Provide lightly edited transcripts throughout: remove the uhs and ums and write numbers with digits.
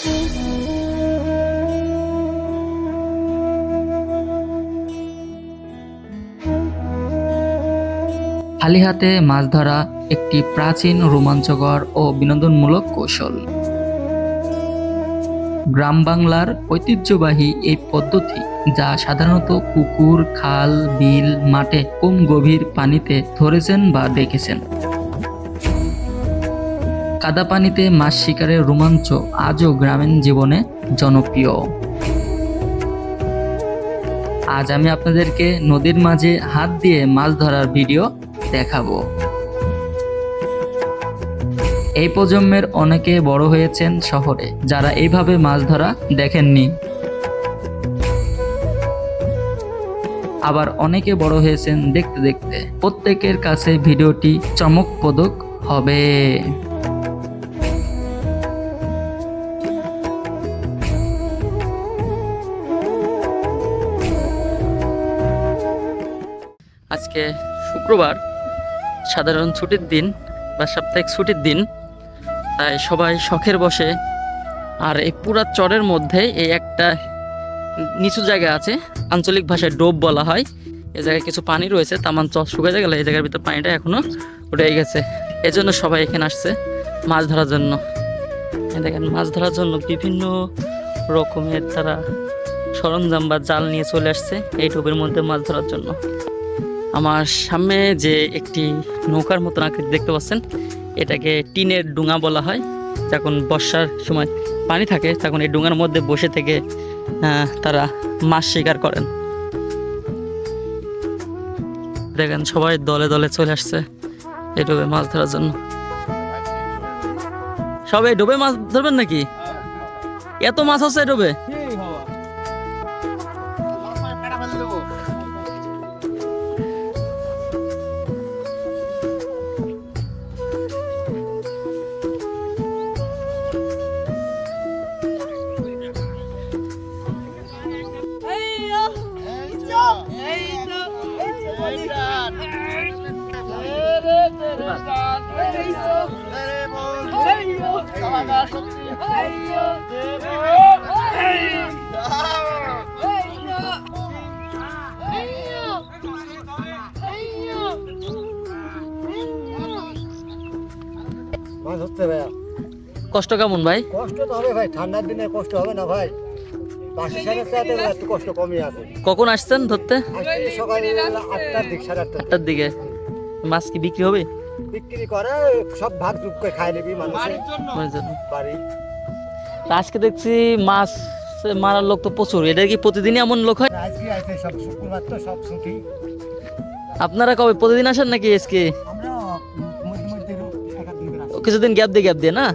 খালি হাতে মাছ ধরা একটি প্রাচীন, রোমাঞ্চকর ও বিনোদনমূলক কৌশল। গ্রাম বাংলার ঐতিহ্যবাহী এই পদ্ধতি, যা সাধারণত পুকুর, খাল, বিল, মাঠে কম গভীর পানিতে ধরেছেন বা দেখেছেন। কাদা পানিতে মাছ শিকারের রোমাঞ্চ আজও গ্রামীণ জীবনে জনপ্রিয়। আজ আমি আপনাদেরকে নদীর মাঝে হাত দিয়ে মাছ ধরার ভিডিও দেখাবো। এই প্রজন্মের অনেকে বড় হয়েছেন শহরে, যারা এইভাবে মাছ ধরা দেখেননি। আবার অনেকে বড় হয়েছেন দেখতে দেখতে। প্রত্যেকের কাছে ভিডিওটি চমকপ্রদ হবে। আজকে শুক্রবার, সাধারণ ছুটির দিন বা সাপ্তাহিক ছুটির দিন, তাই সবাই শখের বসে। আর এই পুরা চরের মধ্যে এই একটা নিচু জায়গা আছে, আঞ্চলিক ভাষায় ডোব বলা হয়। এই জায়গায় কিছু পানি রয়েছে, তামান চর শুকিয়ে গেলে এই জায়গার ভিতর পানিটা এখনো উঠে গেছে। এজন্য সবাই এখানে আসছে মাছ ধরার জন্য। দেখেন, মাছ ধরার জন্য বিভিন্ন রকমের তারা সরঞ্জাম বা জাল নিয়ে চলে আসছে এই ডোবের মধ্যে মাছ ধরার জন্য। আমার সামনে যে একটি নৌকার মতন আকৃতি দেখতে পাচ্ছেন, এটাকে টিনের ডুঙা বলা হয়। যখন বর্ষার সময় পানি থাকে, তখন এই ডুঙার মধ্যে বসে থেকে তারা মাছ শিকার করেন। দেখেন, সবাই দলে দলে চলে আসছে এই ডোবে মাছ ধরার জন্য। সবাই ডোবে মাছ ধরবেন নাকি? এত মাছ আছে ডোবে? কষ্ট কেমন ভাই? কষ্ট তো হবে ভাই, ঠান্ডার দিনে কষ্ট হবে না ভাই। একটু কষ্ট কমই আছে। কখন আসছেন ধরতে? সকাল 8টার দিকে, 8:30টার দিকে। মাছ কি বিক্রি হবে? বিক্রি করে সব ভাগ যোগ করে খাই নিবি মানুষের বাড়ি। আজকে দেখছি মাছ মারার লোক তো প্রচুর। এটা কি প্রতিদিনই এমন লোক হয়? আজকে আইছে সব শুক্রবার তো সব ছুটি। আপনারা কবে প্রতিদিন আসেন নাকি আজকে? আমরা মধ্যে কিছুদিন গ্যাপ দিয়ে না?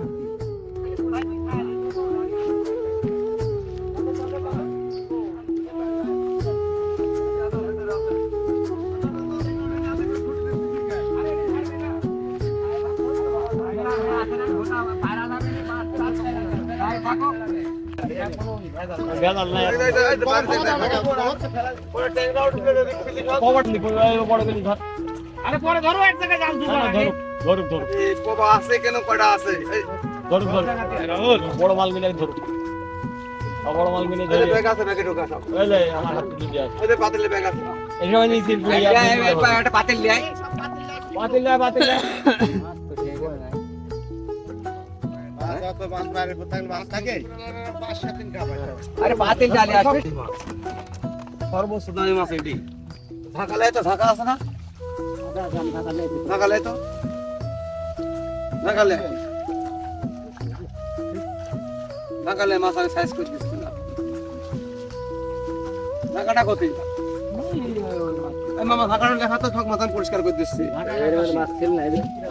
বড় মাল মিলে ধরো, বড় মাল মিলে ধরে ব্যাগ আছে নাকি ঢোকা সব ওই যে আমার হাতে দিয়ে আছে, ওই যে পাতিলে ব্যাগ আছে এখানে নিচে পুরিয়া একটা পাতিল লাই তো বাঁশ বাইরে কোথায় মাছ থাকে 5-7 দিন খাবার। আরে পাতিল ডালে আসবে সর্বোচ্চ দামি মাছ এটি। ঢাকালে তো ঢাকা আছে না? ঢাকালে তো ঢাকালে মাছ আমি সাইজ করে দিচ্ছি না। ঢাকাটা কোথায়? মামা ঢাকাটা লেখা তো সব মাছ আমি পরিষ্কার করে দিচ্ছি। মাছ খেল না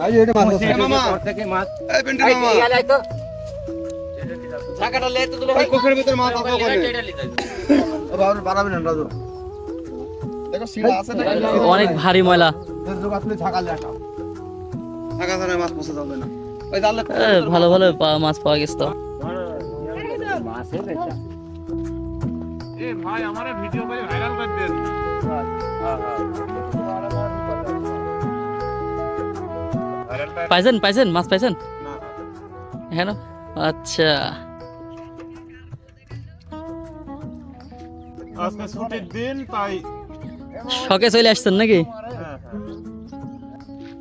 এই যে এটা মাছ আছে মামা থেকে মাছ এই পেন্টি মামা এই তো ঢাকাটা লে তো তুই কোকের ভিতর মাছ আছে ওখানে ও বাবা বানাবেন না রাজু। দেখো সিলা আছে না? অনেক ভারী ময়লা। যোগাত লে ঢাকা লে আসা ঢাকা ধরে মাছ পৌঁছে যাবে না। ওই জালে ভালো মাছ পাওয়া গেছে তো। মাছের এটা এ ভাই আমারে ভিডিও করে ভাইরাল করে দেন। পাইছেন মাছ পাইছেন? হ্যাঁ, আচ্ছা। আজকে ছুটির দিন তাই। শখে চলে আসছেন নাকি? হ্যাঁ,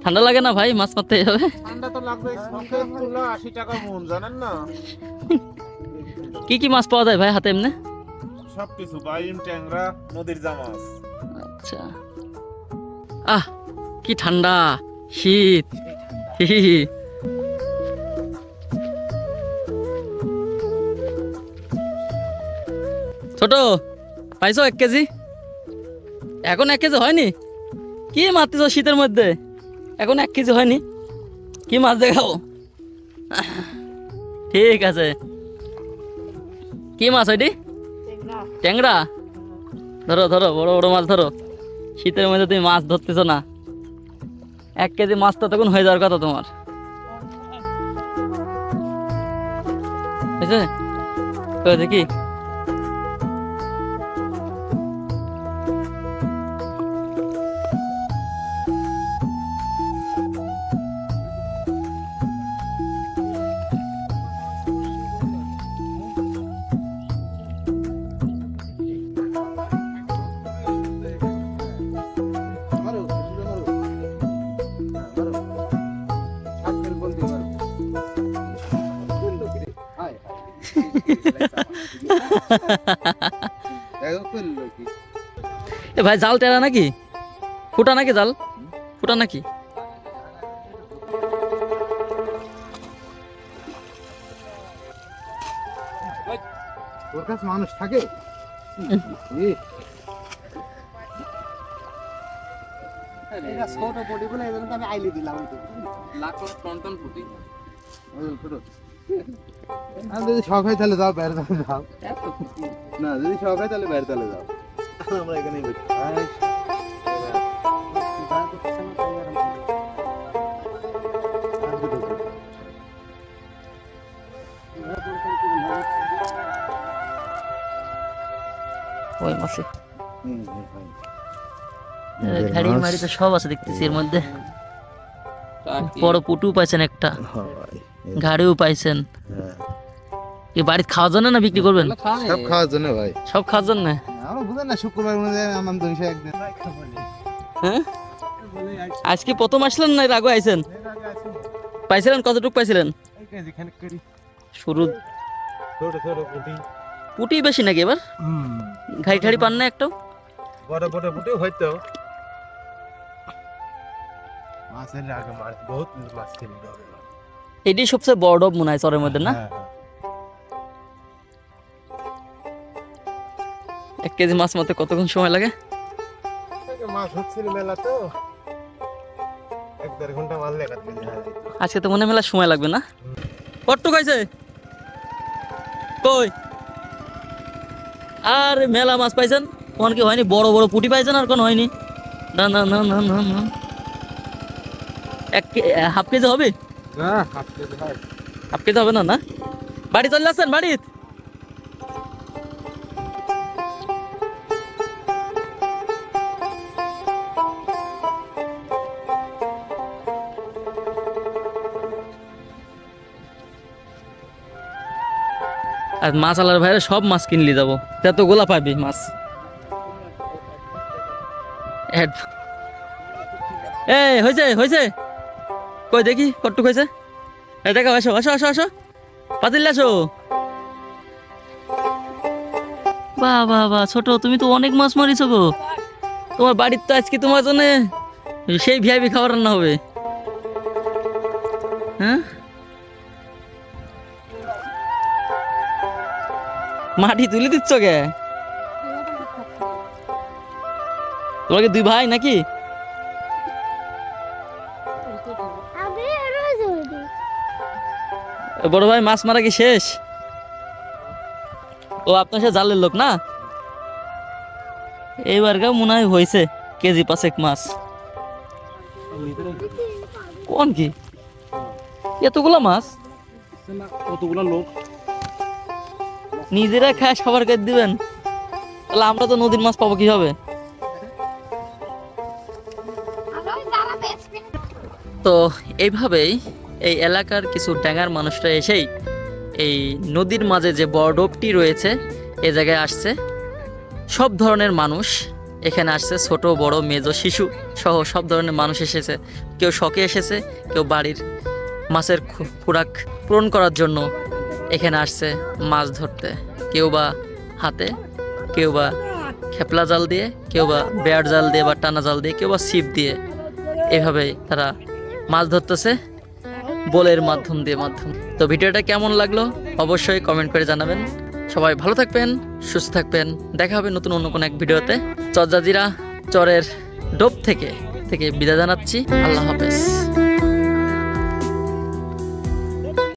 ঠান্ডা লাগে না ভাই মাছ মারতে যাবে? ঠান্ডা তো লাগবে, শখের তুলা 80 টাকা মন, জানেন না? কি কি মাছ পাওয়া যায় ভাই হাতে এমনি? সবকিছু, বাইম, ট্যাংরা, নদীর জামাস। আচ্ছা। আহ কি ঠান্ডা, শীত। হি হি হি। ছোট পাইছো 1 কেজি? এখন 1 কেজি হয়নি? কি মারতেছ শীতের মধ্যে? এখন 1 কেজি হয়নি? কি মাছ দেখাও? ঠিক আছে। কি মাছ ওইটি? ট্যাংরা। ধরো ধরো, বড় বড় মাছ ধরো। শীতের মধ্যে তুমি মাছ ধরতেছো না? 1 কেজি মাছ তো তখন হয়ে যাওয়ার কথা তোমার। বুঝছে? কই দেখি। এ ভাই জাল টেরা নাকি? ফুটা নাকি জাল? ফুটা নাকি? তোর কাছে মানুষ থাকে? ছোট পটি বলে আমি আইলি দিলাম। যদি শখ হয় তাহলে যাও, বাইরে তাহলে যাও না, যদি শখ হয় তাহলে বাইরে তাহলে যাও। আমরা এখানেই বসি। ওই মাছে ঘাড়ি মারি তো সব আছে দেখতেছি এর মধ্যে। বড় পুটু পাইছেন একটা, ঘাড়িও পাইছেন। কি বাড়িতে খাওয়ার জন্য না বিক্রি করবেন? সব খাওয়ার জন্য ভাই, সব খাওয়ার জন্য। আমরা বুঝেন না শুক্রবার অনুযায়ী আনন্দ হিসেবে একদিন। হ্যাঁ আজকে প্রথম আসলেন না এর আগে আইছেন? পাইছিলেন কতটুকু পাইছিলেন? শুরু ছোট ছোট পুঁটি, পুটি বেশি নাকি এবার? ঘাড়ি ঠাড়ি পান না একটাও? বড় বড় পুঁটি হয়তো। মাছের আগে মাছ বহুত মাছ ছিল। এটি সবচেয়ে বড় ডব মনে হয় চরের মধ্যে না? 1 কেজি মাছ মারতে কতক্ষণ সময় লাগে? মাছ হচ্ছিল মেলা তো, 1-1.5 ঘন্টা মারলে এক কেজি হয়। আজকে তো মনে হয় মেলা সময় লাগবে না? কট্টু খাইছে কই? আর মেলা মাছ পাইছেন কোন কি হয়নি? বড় বড় পুঁটি পাইছেন আর কোন হয়নি? না না না না না না, 1.5 কেজি হবে? না, হাফ কেজি হয়। 1/2 কেজি হবে না? না বাড়ি চলে আসছেন? বাড়ি আর মাছ আলার ভাইরা সব মাছ কিনলি যাবো, ততগুলা পাবি মাছ। এই হয়েছে হয়েছে, কই দেখি কটুক হয়েছে। এই দেখো, আসো আসো আসো আসো, পাতিল আসো। বাহ বাহ বাহ, ছোট তুমি তো অনেক মাছ মারিছো গো। তোমার বাড়ির তো আজকে তোমার জন্য সেই ভিআইপি খাবার রান্না হবে। হ্যাঁ মাটি তুলে দিচ্ছ কে? তোমার কি 2 ভাই নাকি? বড় ভাই মাছ মারা কি শেষ? ও আপনার সাথে জালের লোক না? এইবার গা মনে হয় হয়েছে কেজি 5 মাছ। কোন কি এতগুলা মাছ? কতগুলো লোক নিজেরা খায় সবার কাছে দিবেন, তাহলে আমরা তো নদীর মাছ পাবো কিভাবে? তো এইভাবেই এই এলাকার কিছু ড্যাঙ্গার মানুষরা এসেই এই নদীর মাঝে যে বড় ডোবটি রয়েছে এ জায়গায় আসছে সব ধরনের মানুষ এখানে আসছে, ছোট বড় মেজো শিশু সহ সব ধরনের মানুষ এসেছে। কেউ শখে এসেছে, কেউ বাড়ির মাছের খোরাক পূরণ করার জন্য এখানে আসছে মাছ ধরতে। কেউ বা হাতে, কেউ বা খেপলা জাল দিয়ে, কেউ বা বেয়ার জাল দিয়ে বা টানা জাল দিয়ে, কেউ বা ছিপ দিয়ে, এভাবেই তারা মাছ ধরতেছে বোলের মাধ্যম দিয়ে। তো ভিডিওটা কেমন লাগলো অবশ্যই কমেন্ট করে জানাবেন। সবাই ভালো থাকবেন, সুস্থ থাকবেন। দেখা হবে নতুন অন্য কোনো এক ভিডিওতে। চরজাজিরা চরের ডোব থেকে বিদায় জানাচ্ছি। আল্লাহ হাফেজ।